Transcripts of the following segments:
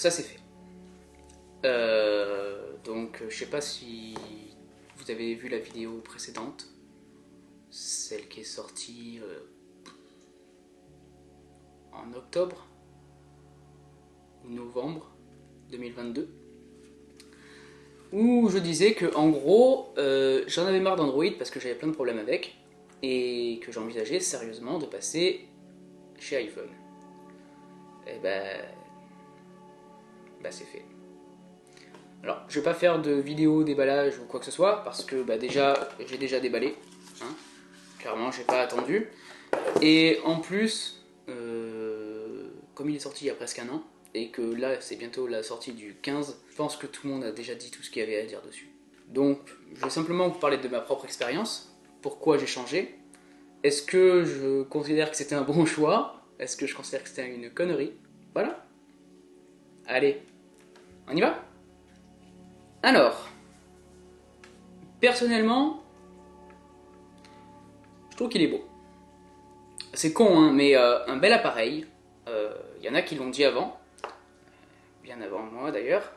ça c'est fait. Donc je sais pas si vous avez vu la vidéo précédente, celle qui est sortie en octobre ou novembre 2022, où je disais que en gros j'en avais marre d'Android parce que j'avais plein de problèmes avec et que j'envisageais sérieusement de passer chez iPhone. Et c'est fait. Alors, je vais pas faire de vidéo déballage ou quoi que ce soit, parce que j'ai déjà déballé. Hein. Clairement, j'ai pas attendu. Et en plus, comme il est sorti il y a presque un an, et que là, c'est bientôt la sortie du 15, je pense que tout le monde a déjà dit tout ce qu'il y avait à dire dessus. Donc, je vais simplement vous parler de ma propre expérience. Pourquoi j'ai changé? Est-ce que je considère que c'était un bon choix? Est-ce que je considère que c'était une connerie? Voilà. Allez, on y va? Alors, personnellement, je trouve qu'il est beau. C'est con, hein, mais un bel appareil. Y en a qui l'ont dit avant, bien avant moi d'ailleurs,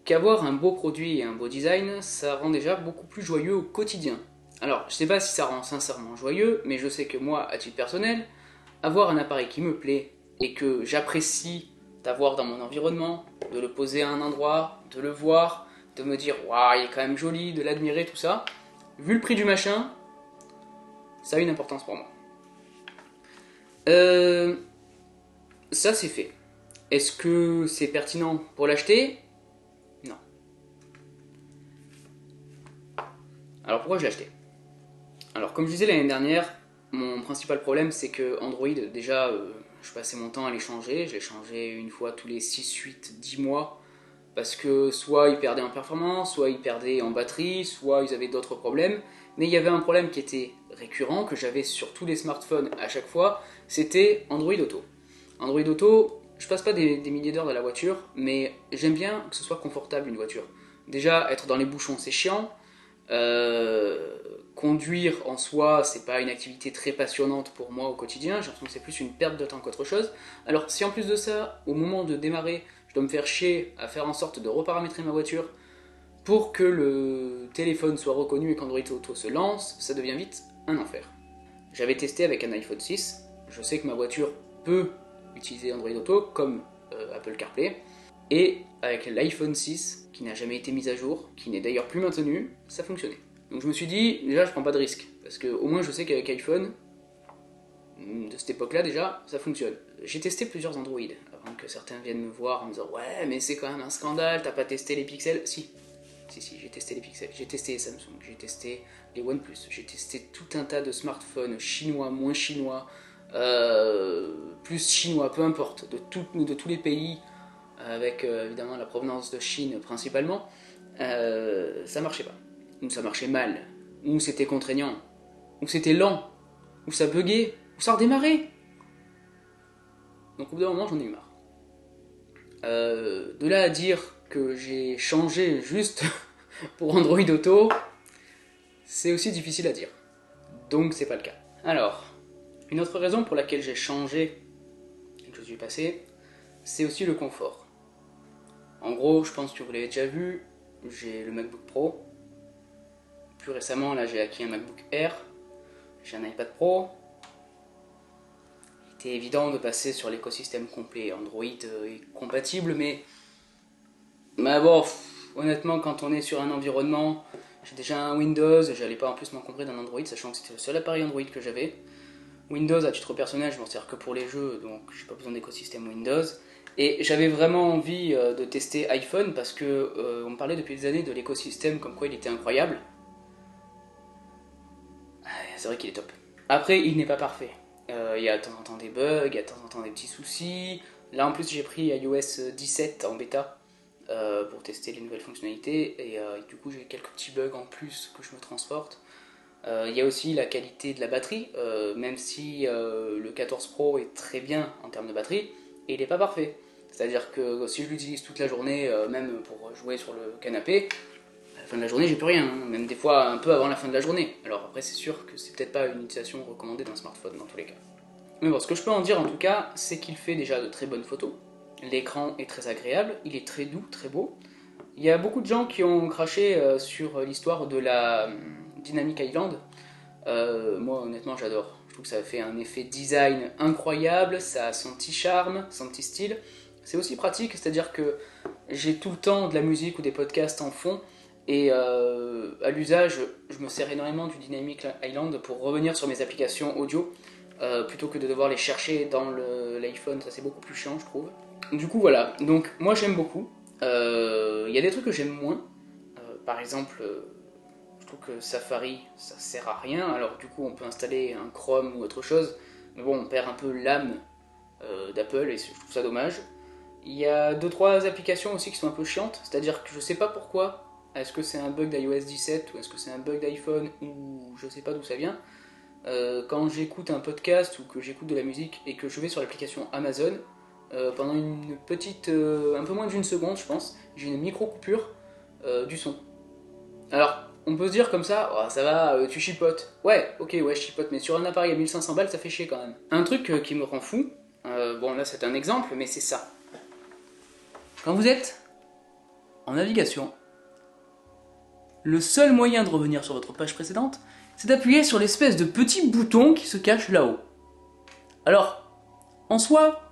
qu'avoir un beau produit et un beau design, ça rend déjà beaucoup plus joyeux au quotidien. Alors, je sais pas si ça rend sincèrement joyeux, mais je sais que moi, à titre personnel, avoir un appareil qui me plaît et que j'apprécie d'avoir dans mon environnement, de le poser à un endroit, de le voir, de me dire waouh, il est quand même joli, de l'admirer, tout ça, vu le prix du machin, ça a une importance pour moi. Ça c'est fait. Est-ce que c'est pertinent pour l'acheter? Non. Alors pourquoi je l'ai acheté? Alors comme je disais l'année dernière, mon principal problème c'est que Android, déjà je passais mon temps à les changer, je les changeais une fois tous les 6, 8, 10 mois, parce que soit ils perdaient en performance, soit ils perdaient en batterie, soit ils avaient d'autres problèmes, mais il y avait un problème qui était récurrent, que j'avais sur tous les smartphones à chaque fois, c'était Android Auto. Android Auto, je passe pas des milliers d'heures dans la voiture, mais j'aime bien que ce soit confortable une voiture. Déjà, être dans les bouchons c'est chiant, conduire en soi, c'est pas une activité très passionnante pour moi au quotidien, j'ai l'impression que c'est plus une perte de temps qu'autre chose. Alors si en plus de ça, au moment de démarrer, je dois me faire chier à faire en sorte de reparamétrer ma voiture pour que le téléphone soit reconnu et qu'Android Auto se lance, ça devient vite un enfer. J'avais testé avec un iPhone 6, je sais que ma voiture peut utiliser Android Auto comme Apple CarPlay, et avec l'iPhone 6, qui n'a jamais été mis à jour, qui n'est d'ailleurs plus maintenu, ça fonctionnait. Donc je me suis dit, déjà je prends pas de risque, parce que au moins je sais qu'avec iPhone, de cette époque-là déjà, ça fonctionne. J'ai testé plusieurs Android, avant que certains viennent me voir en me disant « Ouais, mais c'est quand même un scandale, t'as pas testé les Pixels ?» Si, j'ai testé les Pixels, j'ai testé les Samsung, j'ai testé les OnePlus, j'ai testé tout un tas de smartphones chinois, moins chinois, plus chinois, peu importe, de tous les pays, avec évidemment la provenance de Chine principalement, ça marchait pas. Ou ça marchait mal, ou c'était contraignant, ou c'était lent, ou ça buguait, ou ça redémarrait. Donc au bout d'un moment j'en ai eu marre. De là à dire que j'ai changé juste pour Android Auto, c'est aussi difficile à dire. Donc c'est pas le cas. Alors, une autre raison pour laquelle j'ai changé et que je suis passé, c'est aussi le confort. En gros, je pense que vous l'avez déjà vu, j'ai le MacBook Pro. Plus récemment, là, j'ai acquis un MacBook Air. J'ai un iPad Pro. Il était évident de passer sur l'écosystème complet. Android est compatible, mais bon, honnêtement, quand on est sur un environnement, j'ai déjà un Windows, j'allais pas en plus m'encombrer d'un Android, sachant que c'était le seul appareil Android que j'avais. Windows, à titre personnel, je m'en sers que pour les jeux, donc j'ai pas besoin d'écosystème Windows. Et j'avais vraiment envie de tester iPhone parce que on me parlait depuis des années de l'écosystème comme quoi il était incroyable. C'est vrai qu'il est top. Après, il n'est pas parfait. Il y a de temps en temps des bugs, il y a de temps en temps des petits soucis. Là en plus j'ai pris iOS 17 en bêta pour tester les nouvelles fonctionnalités et du coup j'ai quelques petits bugs en plus que je me transporte. Il y a aussi la qualité de la batterie, même si le 14 Pro est très bien en termes de batterie, et il n'est pas parfait. C'est-à-dire que si je l'utilise toute la journée, même pour jouer sur le canapé, à la fin de la journée j'ai plus rien, hein, même des fois un peu avant la fin de la journée. Alors après c'est sûr que c'est peut-être pas une utilisation recommandée d'un smartphone dans tous les cas. Mais bon, ce que je peux en dire en tout cas, c'est qu'il fait déjà de très bonnes photos. l'écran est très agréable, il est très doux, très beau. Il y a beaucoup de gens qui ont craché sur l'histoire de la Dynamic Island. Moi, honnêtement, j'adore. Je trouve que ça fait un effet design incroyable, ça a son petit charme, son petit style. C'est aussi pratique, c'est-à-dire que j'ai tout le temps de la musique ou des podcasts en fond, et à l'usage, je me sers énormément du Dynamic Island pour revenir sur mes applications audio, plutôt que de devoir les chercher dans l'iPhone, ça c'est beaucoup plus chiant, je trouve. Du coup, voilà, donc moi j'aime beaucoup. Il y a des trucs que j'aime moins. Par exemple, je trouve que Safari, ça sert à rien. Alors du coup, on peut installer un Chrome ou autre chose. Mais bon, on perd un peu l'âme d'Apple et je trouve ça dommage. Il y a 2-3 applications aussi qui sont un peu chiantes. C'est-à-dire que je sais pas pourquoi. Est-ce que c'est un bug d'iOS 17 ou est-ce que c'est un bug d'iPhone ou je sais pas d'où ça vient. Quand j'écoute un podcast ou que j'écoute de la musique et que je vais sur l'application Amazon, pendant une petite, un peu moins d'une seconde, je pense, j'ai une micro-coupure du son. Alors, on peut se dire comme ça, oh, ça va, tu chipotes. Ouais, ok, ouais, je chipote, mais sur un appareil à 1500 balles, ça fait chier quand même. Un truc qui me rend fou, bon là c'est un exemple, mais c'est ça. Quand vous êtes en navigation, le seul moyen de revenir sur votre page précédente, c'est d'appuyer sur l'espèce de petit bouton qui se cache là-haut. Alors, en soi,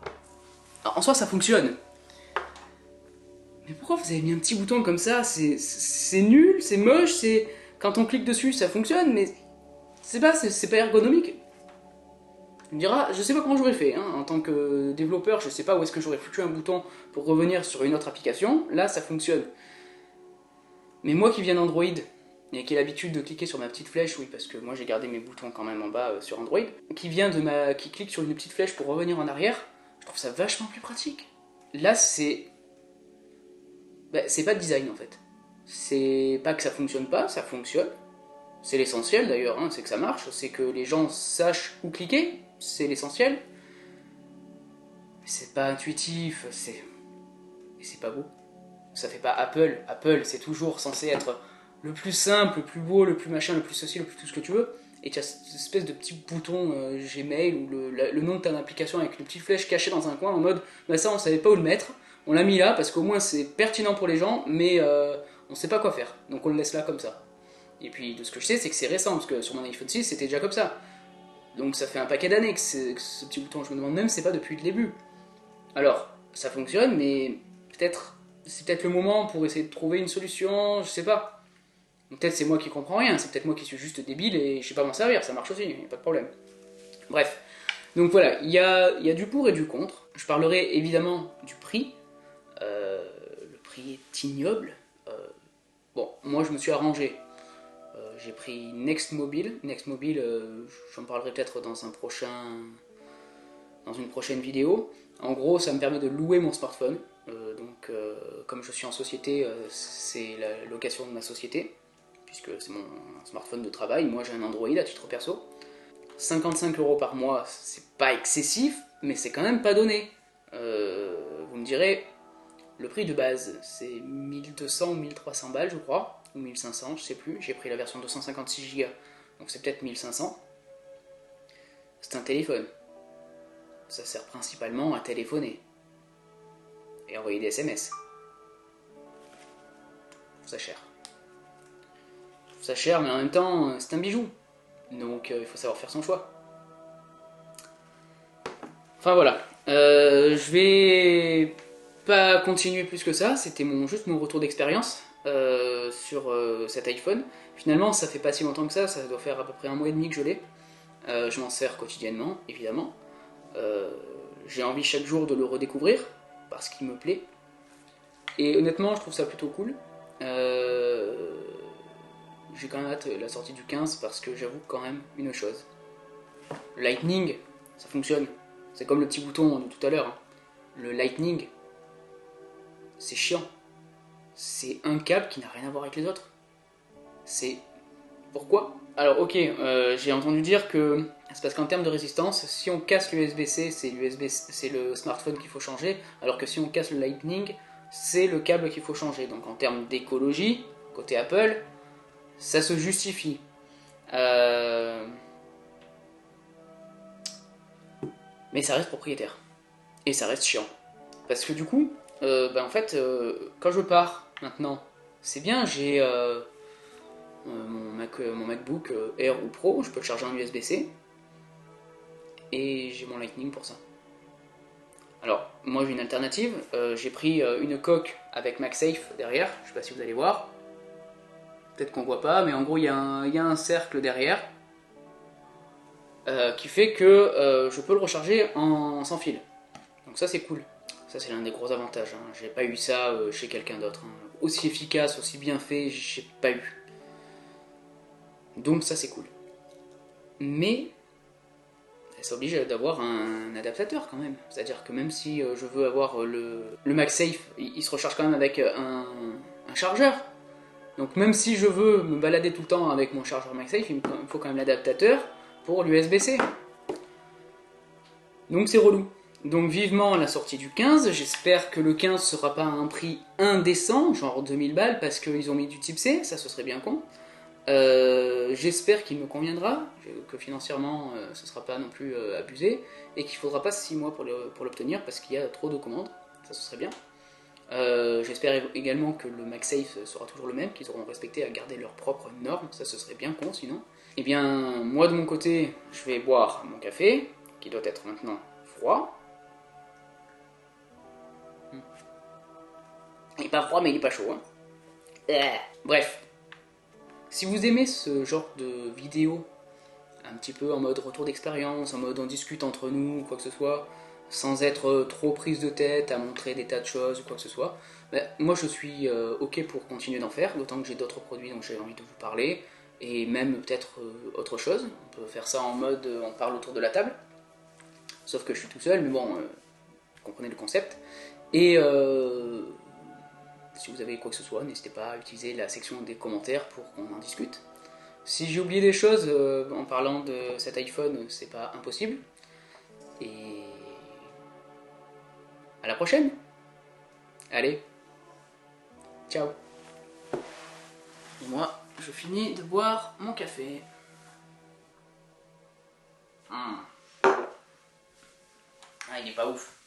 ça fonctionne. Mais pourquoi vous avez mis un petit bouton comme ça? C'est nul, c'est moche, c'est... Quand on clique dessus, ça fonctionne, mais... C'est pas ergonomique. On me dira, je sais pas comment j'aurais fait, hein. En tant que développeur, je sais pas où est-ce que j'aurais foutu un bouton pour revenir sur une autre application. Là, ça fonctionne. Mais moi qui viens d'Android, et qui ai l'habitude de cliquer sur ma petite flèche, oui, parce que moi j'ai gardé mes boutons quand même en bas sur Android, qui clique sur une petite flèche pour revenir en arrière, je trouve ça vachement plus pratique. Là, c'est pas de design en fait. C'est pas que ça fonctionne pas, ça fonctionne. C'est l'essentiel d'ailleurs, hein, c'est que ça marche, c'est que les gens sachent où cliquer, c'est l'essentiel. Mais c'est pas intuitif, et c'est pas beau. Ça fait pas Apple. Apple, c'est toujours censé être le plus simple, le plus beau, le plus machin, le plus ceci, le plus tout ce que tu veux. Et tu as cette espèce de petit bouton Gmail ou le nom de ta application avec une petite flèche cachée dans un coin en mode bah ça on savait pas où le mettre, on l'a mis là parce qu'au moins c'est pertinent pour les gens, mais on sait pas quoi faire, donc on le laisse là comme ça. Et puis de ce que je sais, c'est que c'est récent parce que sur mon iPhone 6 c'était déjà comme ça. Donc ça fait un paquet d'années que ce petit bouton, je me demande même si c'est pas depuis le début. Alors ça fonctionne, mais c'est peut-être le moment pour essayer de trouver une solution, je sais pas. Peut-être c'est moi qui comprends rien, c'est peut-être moi qui suis juste débile et je sais pas m'en servir, ça marche aussi, y a pas de problème. Bref, donc voilà, il y a du pour et du contre. Je parlerai évidemment du prix. Le prix est ignoble. Bon, moi je me suis arrangé. J'ai pris Next Mobile. Next Mobile, j'en parlerai peut-être dans une prochaine vidéo. En gros, ça me permet de louer mon smartphone. Donc, comme je suis en société, c'est la location de ma société, puisque c'est mon smartphone de travail. Moi, j'ai un Android à titre perso. 55 € par mois, c'est pas excessif, mais c'est quand même pas donné. Vous me direz, le prix de base, c'est 1200 ou 1300 balles, je crois, ou 1500, je sais plus. J'ai pris la version 256 Go, donc c'est peut-être 1500. C'est un téléphone. Ça sert principalement à téléphoner et envoyer des SMS. Je trouve ça cher. Je trouve ça cher, mais en même temps, c'est un bijou. Donc il faut savoir faire son choix. Enfin voilà. Je vais pas continuer plus que ça. C'était juste mon retour d'expérience sur cet iPhone. Finalement, ça fait pas si longtemps que ça doit faire à peu près 1 mois et demi que je l'ai. Je m'en sers quotidiennement, évidemment. J'ai envie chaque jour de le redécouvrir parce qu'il me plaît. Et honnêtement, je trouve ça plutôt cool. J'ai quand même hâte la sortie du 15 parce que j'avoue quand même une chose. Lightning, ça fonctionne. C'est comme le petit bouton de tout à l'heure. Hein. Le Lightning, c'est chiant. C'est un câble qui n'a rien à voir avec les autres. C'est... Pourquoi? Alors ok, j'ai entendu dire que c'est parce qu'en termes de résistance, si on casse l'USB-C, c'est le smartphone qu'il faut changer, alors que si on casse le Lightning, c'est le câble qu'il faut changer. Donc en termes d'écologie, côté Apple, ça se justifie. Mais ça reste propriétaire. Et ça reste chiant. Parce que du coup, en fait, quand je pars maintenant, c'est bien, j'ai mon MacBook Air ou Pro, je peux le charger en USB-C, et j'ai mon Lightning pour ça. Alors, moi j'ai une alternative, j'ai pris une coque avec MagSafe derrière, je sais pas si vous allez voir, peut-être qu'on voit pas, mais en gros il y a un cercle derrière qui fait que je peux le recharger sans fil. Donc ça c'est cool, ça c'est l'un des gros avantages, hein. J'ai pas eu ça chez quelqu'un d'autre, hein. Aussi efficace, aussi bien fait, j'ai pas eu. Donc ça c'est cool. Mais ça oblige d'avoir un adaptateur quand même. C'est-à-dire que même si je veux avoir le MagSafe, il se recharge quand même avec un chargeur. Donc même si je veux me balader tout le temps avec mon chargeur MagSafe, il me faut quand même l'adaptateur pour l'USB-C. Donc c'est relou. Donc vivement la sortie du 15, j'espère que le 15 sera pas à un prix indécent, genre 2000 balles, parce qu'ils ont mis du type C, ça ce serait bien con. J'espère qu'il me conviendra, que financièrement ce sera pas non plus abusé, et qu'il faudra pas 6 mois pour l'obtenir parce qu'il y a trop de commandes, ça ce serait bien. J'espère également que le MagSafe sera toujours le même, qu'ils auront respecté à garder leurs propres normes, ça ce serait bien con sinon. Et bien moi de mon côté, je vais boire mon café, qui doit être maintenant froid. Il est pas froid mais il est pas chaud, hein. Bref. Si vous aimez ce genre de vidéo, un petit peu en mode retour d'expérience, en mode on discute entre nous, quoi que ce soit, sans être trop prise de tête à montrer des tas de choses ou quoi que ce soit, moi je suis ok pour continuer d'en faire, d'autant que j'ai d'autres produits dont j'ai envie de vous parler, et même peut-être autre chose. On peut faire ça en mode on parle autour de la table, sauf que je suis tout seul, mais bon, vous comprenez le concept. Et si vous avez quoi que ce soit, n'hésitez pas à utiliser la section des commentaires pour qu'on en discute. Si j'ai oublié des choses en parlant de cet iPhone, c'est pas impossible. Et à la prochaine. Allez, ciao. Et moi, je finis de boire mon café. Ah, il est pas ouf.